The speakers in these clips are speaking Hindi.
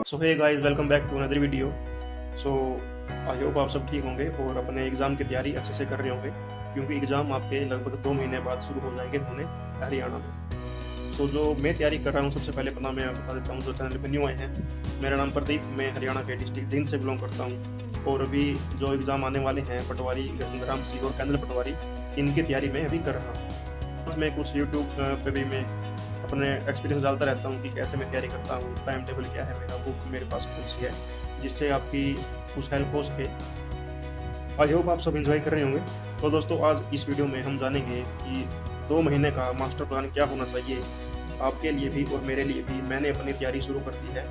So hey guys, welcome back to another video. So I hope आप सब ठीक होंगे और अपने एग्ज़ाम की तैयारी अच्छे से कर रहे होंगे, क्योंकि एग्ज़ाम आपके लगभग 2 महीने बाद शुरू हो जाएंगे होने हरियाणा में। सो जो मैं तैयारी कर रहा हूँ, सबसे पहले अपना मैं बता देता हूँ। जो चैनल पर न्यू आए हैं, मेरा नाम प्रदीप, मैं हरियाणा के डिस्ट्रिक्ट जींद से बिलोंग करता हूँ। और अभी जो एग्ज़ाम आने वाले हैं पटवारी, गंगाराम सिंह और केंद्र पटवारी, इनकी तैयारी मैं अभी कर रहा हूँ। मैं कुछ यूट्यूब पे भी मैं अपने एक्सपीरियंस डालता रहता हूँ कि कैसे मैं तैयारी करता हूँ, टाइम टेबल क्या है मेरा, बुक मेरे पास कौन सी है, जिससे आपकी कुछ हेल्प हो सके। आई होप आप सब एंजॉय कर रहे होंगे। तो दोस्तों, आज इस वीडियो में हम जानेंगे कि 2 महीने का मास्टर प्लान क्या होना चाहिए आपके लिए भी और मेरे लिए भी। मैंने अपनी तैयारी शुरू कर दी है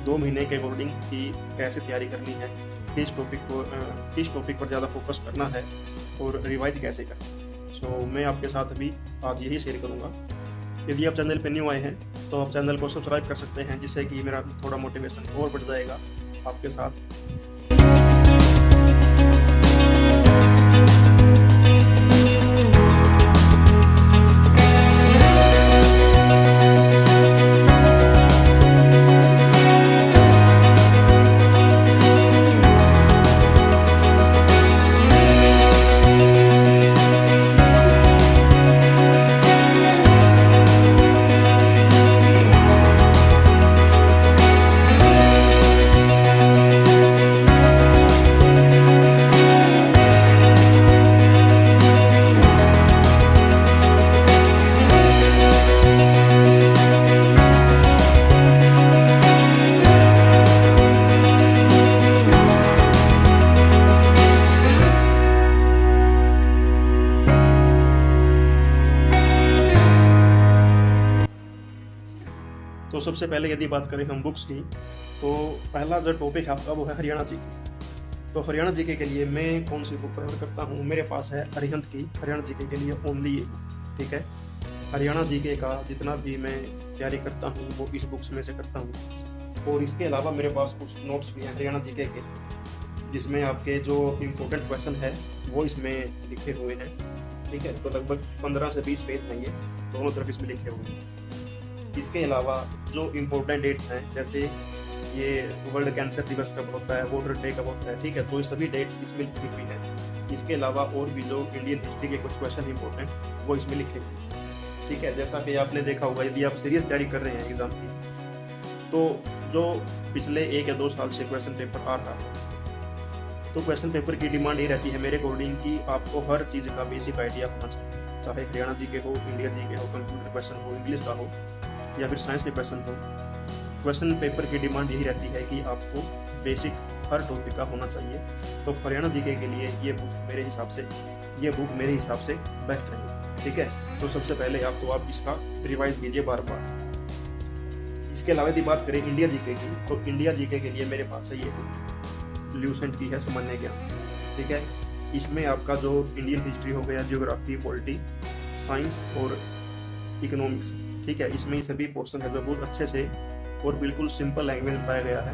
2 महीने के अकॉर्डिंग कि कैसे तैयारी करनी है, किस टॉपिक पर ज़्यादा फोकस करना है और रिवाइज कैसे करना है। सो मैं आपके साथ अभी आज यही शेयर करूँगा। यदि आप चैनल पर न्यू आए हैं तो आप चैनल को सब्सक्राइब कर सकते हैं, जिससे कि मेरा थोड़ा मोटिवेशन और बढ़ जाएगा आपके साथ। तो सबसे पहले यदि बात करें हम बुक्स की, तो पहला जो टॉपिक है आपका वो है हरियाणा जीके। तो हरियाणा जीके के लिए मैं कौन सी बुक प्रेफर करता हूँ, मेरे पास है अरिहंत की हरियाणा जीके के लिए ओनली ये बुक। ठीक है, हरियाणा जीके का जितना भी मैं तैयारी करता हूँ वो इस बुक्स में से करता हूँ। और इसके अलावा मेरे पास कुछ नोट्स भी हैं हरियाणा जीके के, जिसमें आपके जो इम्पोर्टेंट क्वेश्चन है वो इसमें लिखे हुए हैं। ठीक है, तो लगभग 15 से 20 पेज हैं, ये दोनों तरफ इसमें लिखे हुए हैं। इसके अलावा जो इम्पोर्टेंट डेट्स हैं, जैसे ये वर्ल्ड कैंसर दिवस कब होता है, वाटर डे कब होता है, ठीक है, तो ये सभी डेट्स इसमें लिखी हुई हैं। इसके अलावा और भी जो इंडियन हिस्ट्री के कुछ क्वेश्चन इंपॉर्टेंट वो इसमें लिखे हुए हैं। ठीक है, जैसा कि आपने देखा होगा, यदि आप सीरियस तैयारी कर रहे हैं एग्जाम की, तो जो पिछले 1 या 2 साल से क्वेश्चन पेपर आ रहा है, तो क्वेश्चन पेपर की डिमांड ये रहती है मेरे अकॉर्डिंग कि आपको हर चीज़ का बेसिक आइडिया होना चाहिए, चाहे हरियाणा जी के हो, इंडिया जी के हो, कंप्यूटर क्वेश्चन हो, इंग्लिश का हो या फिर साइंस के क्वेश्चन हो। क्वेश्चन पेपर की डिमांड यही रहती है कि आपको बेसिक हर टॉपिक का होना चाहिए। तो हरियाणा जीके के लिए ये बुक मेरे हिसाब से बेस्ट रहेगी। ठीक है, तो सबसे पहले आप इसका रिवाइज कीजिए बार बार। इसके अलावा यदि बात करें इंडिया जीके की, तो इंडिया जीके के लिए मेरे पास है ये बुक, ल्यूसेंट की है सामान्य ज्ञान। ठीक है, इसमें आपका जो इंडियन हिस्ट्री हो गया, जियोग्राफी, पॉलिटी, साइंस और इकोनॉमिक्स, ठीक है, इसमें सभी पोर्शन है जो बहुत अच्छे से और बिल्कुल सिंपल लैंग्वेज में पाया गया है।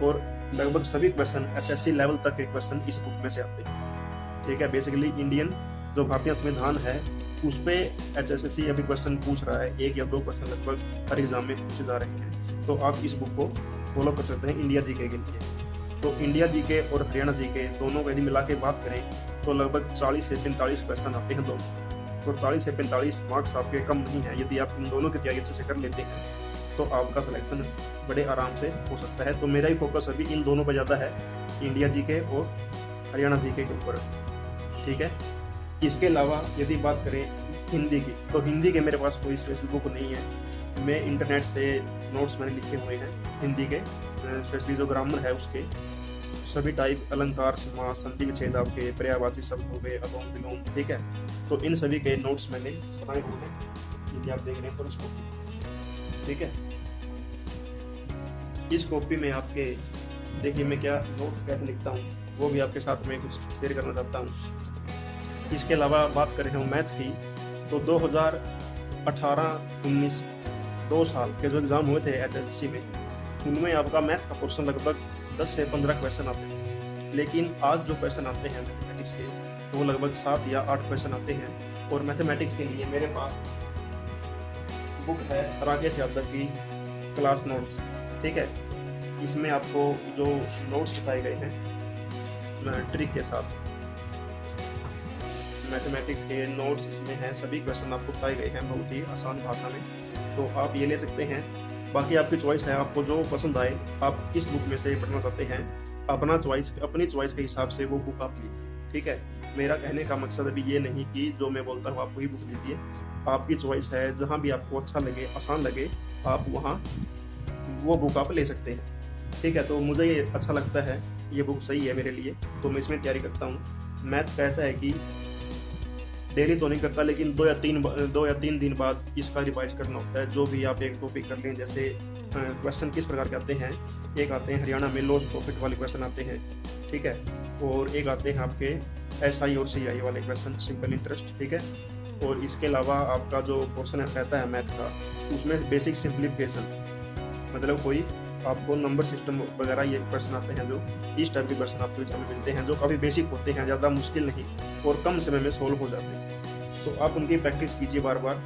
और लगभग सभी क्वेश्चन एसएससी लेवल तक के क्वेश्चन इस बुक में से आते हैं। ठीक है, बेसिकली इंडियन जो भारतीय संविधान है उस पर एचएसएससी अभी क्वेश्चन पूछ रहा है, 1 या 2 क्वेश्चन लगभग हर एग्जाम में पूछे जा रहे हैं। तो आप इस बुक को फॉलो कर सकते हैं इंडिया जीके के लिए। तो इंडिया जीके और हरियाणा जीके दोनों को यदि मिला के बात करें तो लगभग 40 से 45 क्वेश्चन आते हैं दोनों। तो 40 से 45 मार्क्स आपके कम नहीं है। यदि आप इन दोनों की तैयारी अच्छे से कर लेते हैं तो आपका सिलेक्शन बड़े आराम से हो सकता है। तो मेरा ही फोकस अभी इन दोनों पर ज़्यादा है, इंडिया जीके और हरियाणा जीके के ऊपर। ठीक है, इसके अलावा यदि बात करें हिंदी की, तो हिंदी के मेरे पास कोई स्पेशल बुक नहीं है। मैं इंटरनेट से नोट्स मैंने लिखे हुए हैं हिंदी के, स्पेशली जो ग्रामर है उसके सभी टाइप, अलंकार, समास, संधि विच्छेद, आपके पर्यायवाची शब्द हो गए, अनुलोम विलोम। ठीक है, तो इन सभी के नोट्स मैंने बनाए हुए हैं, यदि आप देख रहे हैं तो उसको। ठीक है, इस कॉपी में आपके देखिए मैं क्या नोट्स कैसे लिखता हूँ वो भी आपके साथ में कुछ शेयर करना चाहता हूँ। इसके अलावा बात करें हम मैथ की, तो 2018-19 2 साल के जो एग्ज़ाम हुए थे एचएससी में, उनमें आपका मैथ का पोर्शन लगभग 10 से 15 क्वेश्चन आते हैं। लेकिन आज जो क्वेश्चन आते हैं मैथमेटिक्स के, तो वो लगभग 7 या 8 क्वेश्चन आते हैं। और मैथमेटिक्स के लिए मेरे पास बुक है राकेश यादव की क्लास नोट्स। ठीक है, इसमें आपको जो नोट्स बताए गए हैं ट्रिक के साथ, मैथमेटिक्स के नोट्स इसमें हैं, सभी क्वेश्चन आपको बताए गए हैं बहुत ही आसान भाषा में, तो आप ये ले सकते हैं। बाकी आपकी चॉइस है, आपको जो पसंद आए आप किस बुक में से पढ़ना चाहते हैं, अपनी चॉइस के हिसाब से वो बुक आप लीजिए, ठीक है। मेरा कहने का मकसद अभी ये नहीं कि जो मैं बोलता हूँ आप वही बुक लीजिए, आपकी चॉइस है, जहाँ भी आपको अच्छा लगे, आसान लगे, आप वहाँ वो बुक आप ले सकते हैं, ठीक है। तो मुझे ये अच्छा लगता है, ये बुक सही है मेरे लिए, तो मैं इसमें तैयारी करता हूँ। मैथ का ऐसा है कि डेली तो नहीं करता, लेकिन 2 या 3 दिन बाद इसका रिवाइज करना होता है। जो भी आप एक टॉपिक कर लें, जैसे क्वेश्चन किस प्रकार के आते हैं, एक आते हैं हरियाणा में लॉस प्रॉफिट वाले क्वेश्चन आते हैं, ठीक है, और एक आते हैं आपके SI और CI वाले क्वेश्चन, सिंपल इंटरेस्ट, ठीक है। और इसके अलावा आपका जो क्वेश्चन रहता है मैथ का, उसमें बेसिक सिंप्लीफिकेशन, मतलब कोई आपको नंबर सिस्टम वगैरह ये क्वेश्चन आते हैं, जो इस टाइप के क्वेश्चन आपको एग्जाम में मिलते हैं, जो काफ़ी बेसिक होते हैं, ज़्यादा मुश्किल नहीं और कम समय में सोल्व हो जाते हैं। तो आप उनकी प्रैक्टिस कीजिए बार बार।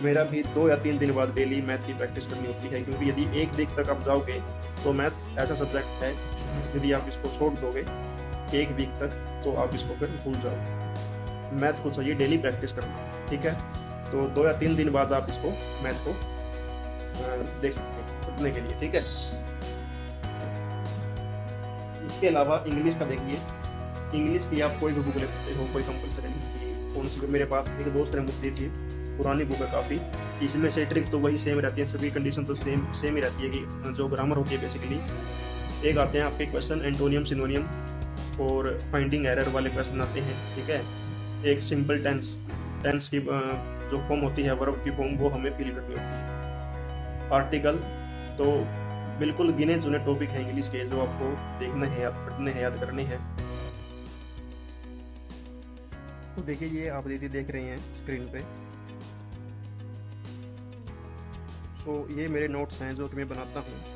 मेरा भी 2 या 3 दिन बाद डेली मैथ की प्रैक्टिस करनी होती है, क्योंकि यदि 1 वीक तक आप जाओगे तो मैथ ऐसा सब्जेक्ट है, यदि आप इसको छोड़ दोगे 1 वीक तक तो आप इसको फिर भूल जाओगे। मैथ को चाहिए डेली प्रैक्टिस करना, ठीक है। तो 2 या 3 दिन बाद आप इसको मैथ को देख सकते हैं पढ़ने के लिए, ठीक है। इसके अलावा इंग्लिश का देखिए, इंग्लिश की आप कोई भी बुक ले सकते हो, कोई कंपलसरी नहीं। कौन सी, मेरे पास एक दोस्त ने मुझे दी थी, पुरानी बुक है काफ़ी, इसमें से ट्रिक तो वही सेम रहती है, सभी कंडीशन तो सेम ही रहती है कि जो ग्रामर होती है बेसिकली। एक आते हैं आपके क्वेश्चन एंटोनियम सिनोनियम और फाइंडिंग एरर वाले क्वेश्चन आते हैं, ठीक है। एक सिंपल टेंस की जो फॉर्म होती है, वर्ब की फॉर्म, वो हमें फिल करनी होती है। आर्टिकल तो बिल्कुल गिने चुने टॉपिक है इंग्लिश के, जो आपको देखने हैं, पढ़ने हैं, याद करने हैं। तो देखिए, ये आप दीदी देख रहे हैं स्क्रीन पे, तो ये मेरे नोट्स हैं जो कि मैं बनाता हूँ।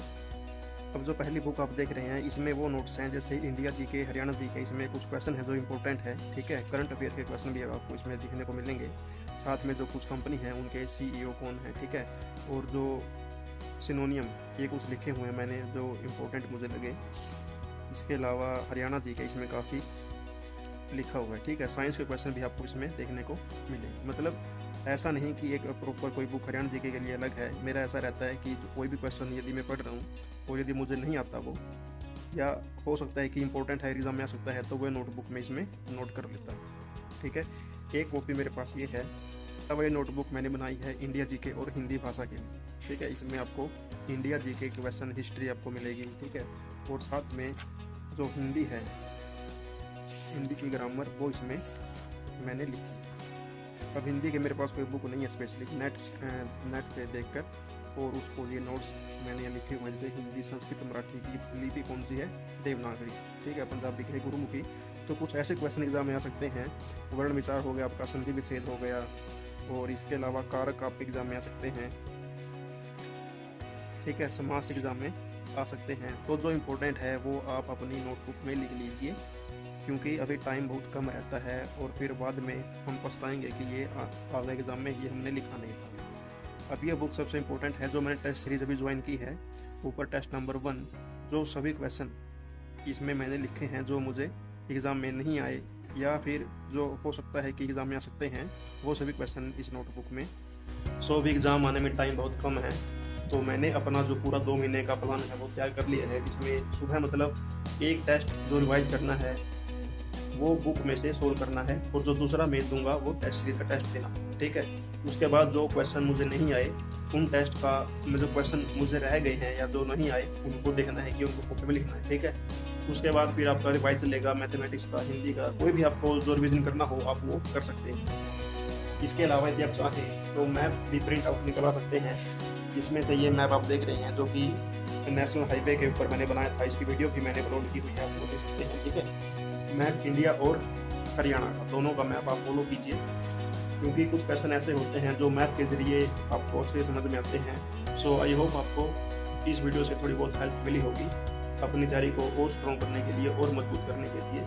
अब जो पहली बुक आप देख रहे हैं, इसमें वो नोट्स हैं, जैसे इंडिया जीके, हरियाणा जीके, इसमें कुछ क्वेश्चन है जो इंपॉर्टेंट है, ठीक है। करंट अफेयर के क्वेश्चन भी आपको इसमें दिखने को मिलेंगे, साथ में जो कुछ कंपनी है उनके CEO कौन है, ठीक है। और जो सिनोनियम ये कुछ लिखे हुए हैं मैंने, जो इम्पोर्टेंट मुझे लगे। इसके अलावा हरियाणा जीके इसमें काफ़ी लिखा हुआ है, ठीक है। साइंस के क्वेश्चन भी आपको इसमें देखने को मिलेंगे। मतलब ऐसा नहीं कि एक प्रॉपर कोई बुक हरियाणा जीके के लिए अलग है। मेरा ऐसा रहता है कि कोई भी क्वेश्चन यदि मैं पढ़ रहा हूँ और यदि मुझे नहीं आता वो, या हो सकता है कि इंपॉर्टेंट है, एग्जाम में आ सकता है, तो वह नोटबुक में इसमें नोट कर लेता हूँ, ठीक है। एक कॉपी मेरे पास ये है। अब ये नोटबुक मैंने बनाई है इंडिया जीके और हिंदी भाषा के लिए, ठीक है। इसमें आपको इंडिया जीके क्वेश्चन हिस्ट्री आपको मिलेगी, ठीक है। और साथ में जो हिंदी है, हिंदी की ग्रामर, वो इसमें मैंने लिखी। अब हिंदी के मेरे पास कोई बुक नहीं है स्पेशली, नेट पे देखकर और उसको ये नोट्स मैंने यहाँ लिखे हुए हैं। जैसे हिंदी, संस्कृत, मराठी की लिपि कौन सी है, देवनागरी, ठीक है। पंजाबी की है गुरुमुखी। तो कुछ ऐसे क्वेश्चन एग्जाम में आ सकते हैं, वर्ण विचार हो गया आपका, संधि विच्छेद हो गया, और इसके अलावा कारक आपके एग्जाम में आ सकते हैं, ठीक है। समास एग्जाम में आ सकते हैं। तो जो इम्पोर्टेंट है वो आप अपनी नोटबुक में लिख लीजिए, क्योंकि अभी टाइम बहुत कम रहता है और फिर बाद में हम पछताएंगे कि ये आगे एग्ज़ाम में ये हमने लिखा नहीं था। अब ये बुक सबसे इम्पोर्टेंट है, जो मैंने टेस्ट सीरीज़ अभी ज्वाइन की है। ऊपर टेस्ट नंबर 1, जो सभी क्वेश्चन इसमें मैंने लिखे हैं जो मुझे एग्ज़ाम में नहीं आए या फिर जो हो सकता है कि एग्ज़ाम में आ सकते हैं, वो सभी क्वेश्चन इस नोटबुक में। सो भी एग्ज़ाम आने में टाइम बहुत कम है, तो मैंने अपना जो पूरा 2 महीने का प्लान है वो तैयार कर लिया है। इसमें सुबह मतलब एक टेस्ट जो रिवाइज करना है वो बुक में से सोल्व करना है, और जो दूसरा मैं दूंगा वो टेस्ट सीरीज का टेस्ट देना, ठीक है। उसके बाद जो क्वेश्चन मुझे नहीं आए, उन टेस्ट का जो क्वेश्चन मुझे रह गए हैं या जो नहीं आए, उनको देखना है कि उनको कॉपी में लिखना है, ठीक है। उसके बाद फिर आपका रिवाइज चलेगा मैथमेटिक्स का, हिंदी का, कोई भी आपको जो रिविजन करना हो आप वो कर सकते हैं। इसके अलावा यदि आप चाहें तो मैप भी प्रिंट आउट निकलवा सकते हैं। इसमें से ये मैप आप देख रहे हैं, जो कि नेशनल हाईवे के ऊपर मैंने बनाया था, इसकी वीडियो भी मैंने अपलोड की हुई है, आप देख सकते हैं, ठीक है। मैप इंडिया और हरियाणा का, दोनों का मैप आप फॉलो कीजिए, क्योंकि कुछ क्वेश्चन ऐसे होते हैं जो मैप के जरिए आपको अच्छे समझ में आते हैं। सो आई होप आपको इस वीडियो से थोड़ी बहुत हेल्प मिली होगी अपनी तैयारी को और स्ट्रॉन्ग करने के लिए और मजबूत करने के लिए।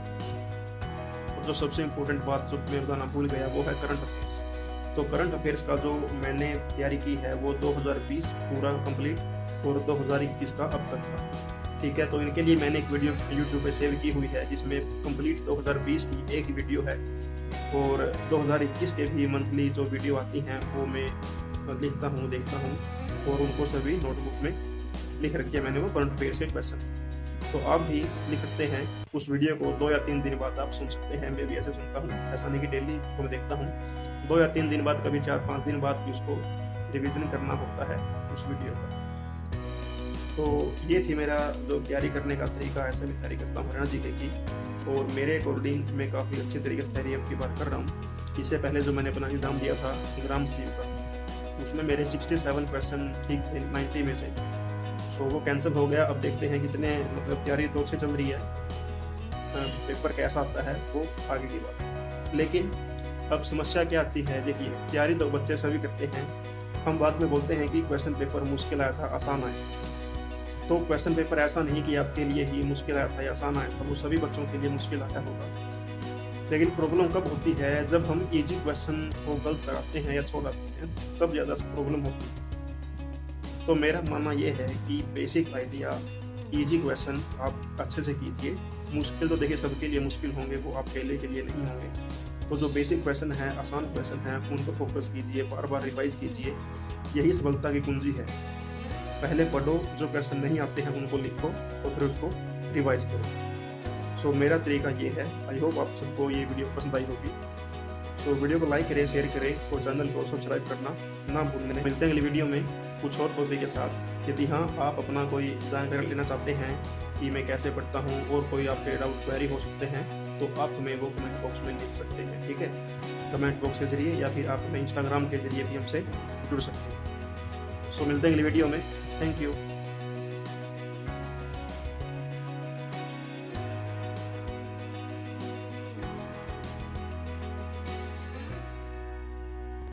और जो सबसे इम्पोर्टेंट बात जो मैं बताना भूल गया वो है करंट अफेयर्स। तो करंट अफेयर्स का जो मैंने तैयारी की है वो 2020 पूरा कंप्लीट और 2021 का अब तक का। ठीक है। तो इनके लिए मैंने एक वीडियो यूट्यूब पे सेव की हुई है जिसमें कंप्लीट 2020 की एक वीडियो है और 2021 के भी मंथली जो वीडियो आती हैं वो मैं लिखता हूँ, देखता हूँ और उनको सभी नोटबुक में लिख रखी है मैंने वो करंट अफेयर से क्वेश्चन। तो आप भी लिख सकते हैं। उस वीडियो को 2 या 3 दिन बाद आप सुन सकते हैं। मैं भी ऐसे सुनता हूँ, ऐसा नहीं कि डेली उसको मैं देखता हूँ। 2 या 3 दिन बाद, कभी 4-5 दिन बाद भी उसको रिवीजन करना होता है उस वीडियो का। तो ये थी मेरा जो तैयारी करने का तरीका। ऐसे मैं तैयारी करता हूँ हरियाणा जीके की और मेरे अकॉर्डिंग मैं काफ़ी अच्छे तरीके से तैयारी अब की बार कर रहा हूँ। इससे पहले जो मैंने अपना एग्ज़ाम दिया था ग्राम सी का, उसमें मेरे 67 क्वेश्चन ठीक थे 90 में से। सो वो कैंसिल हो गया। अब देखते हैं कितने, मतलब तैयारी तो अच्छी चल रही है, पेपर कैसा आता है वो आगे की बात। लेकिन अब समस्या क्या आती है, देखिए तैयारी तो बच्चे सभी करते हैं। हम बाद में बोलते हैं कि क्वेश्चन पेपर मुश्किल आया था, आसान आया। तो क्वेश्चन पेपर ऐसा नहीं कि आपके लिए ही मुश्किल आया था या आसान आया था, वो सभी बच्चों के लिए मुश्किल आया होगा। लेकिन प्रॉब्लम कब होती है, जब हम इजी क्वेश्चन को गलत लगाते हैं या छोड़ आते हैं, तब ज़्यादा प्रॉब्लम होती है। तो मेरा मानना ये है कि बेसिक आइडिया, इजी क्वेश्चन आप अच्छे से कीजिए। मुश्किल तो देखिए सबके लिए मुश्किल होंगे, वो आप पहले के लिए नहीं होंगे। तो जो बेसिक क्वेश्चन है, आसान क्वेश्चन है, उन पर फोकस कीजिए, बार बार रिवाइज कीजिए। यही सफलता की कुंजी है। पहले पढ़ो, जो क्वेश्चन नहीं आते हैं उनको लिखो और फिर उसको रिवाइज करो। सो मेरा तरीका ये है। आई होप आप सबको ये वीडियो पसंद आई होगी। सो वीडियो को लाइक करें, शेयर करें और चैनल को सब्सक्राइब करना ना भूलें। मिलते हैं अगली वीडियो में कुछ और टॉपिक के साथ। यदि हाँ आप अपना कोई जानकारी लेना चाहते हैं कि मैं कैसे पढ़ता हूँ और कोई आपके डाउट क्वेरी हो सकते हैं, तो आप हमें वो कमेंट बॉक्स में लिख सकते हैं, ठीक है। कमेंट बॉक्स के जरिए या फिर आप हमें इंस्टाग्राम के जरिए भी हमसे जुड़ सकते हैं। सो मिलते हैं अगली वीडियो में। Thank you.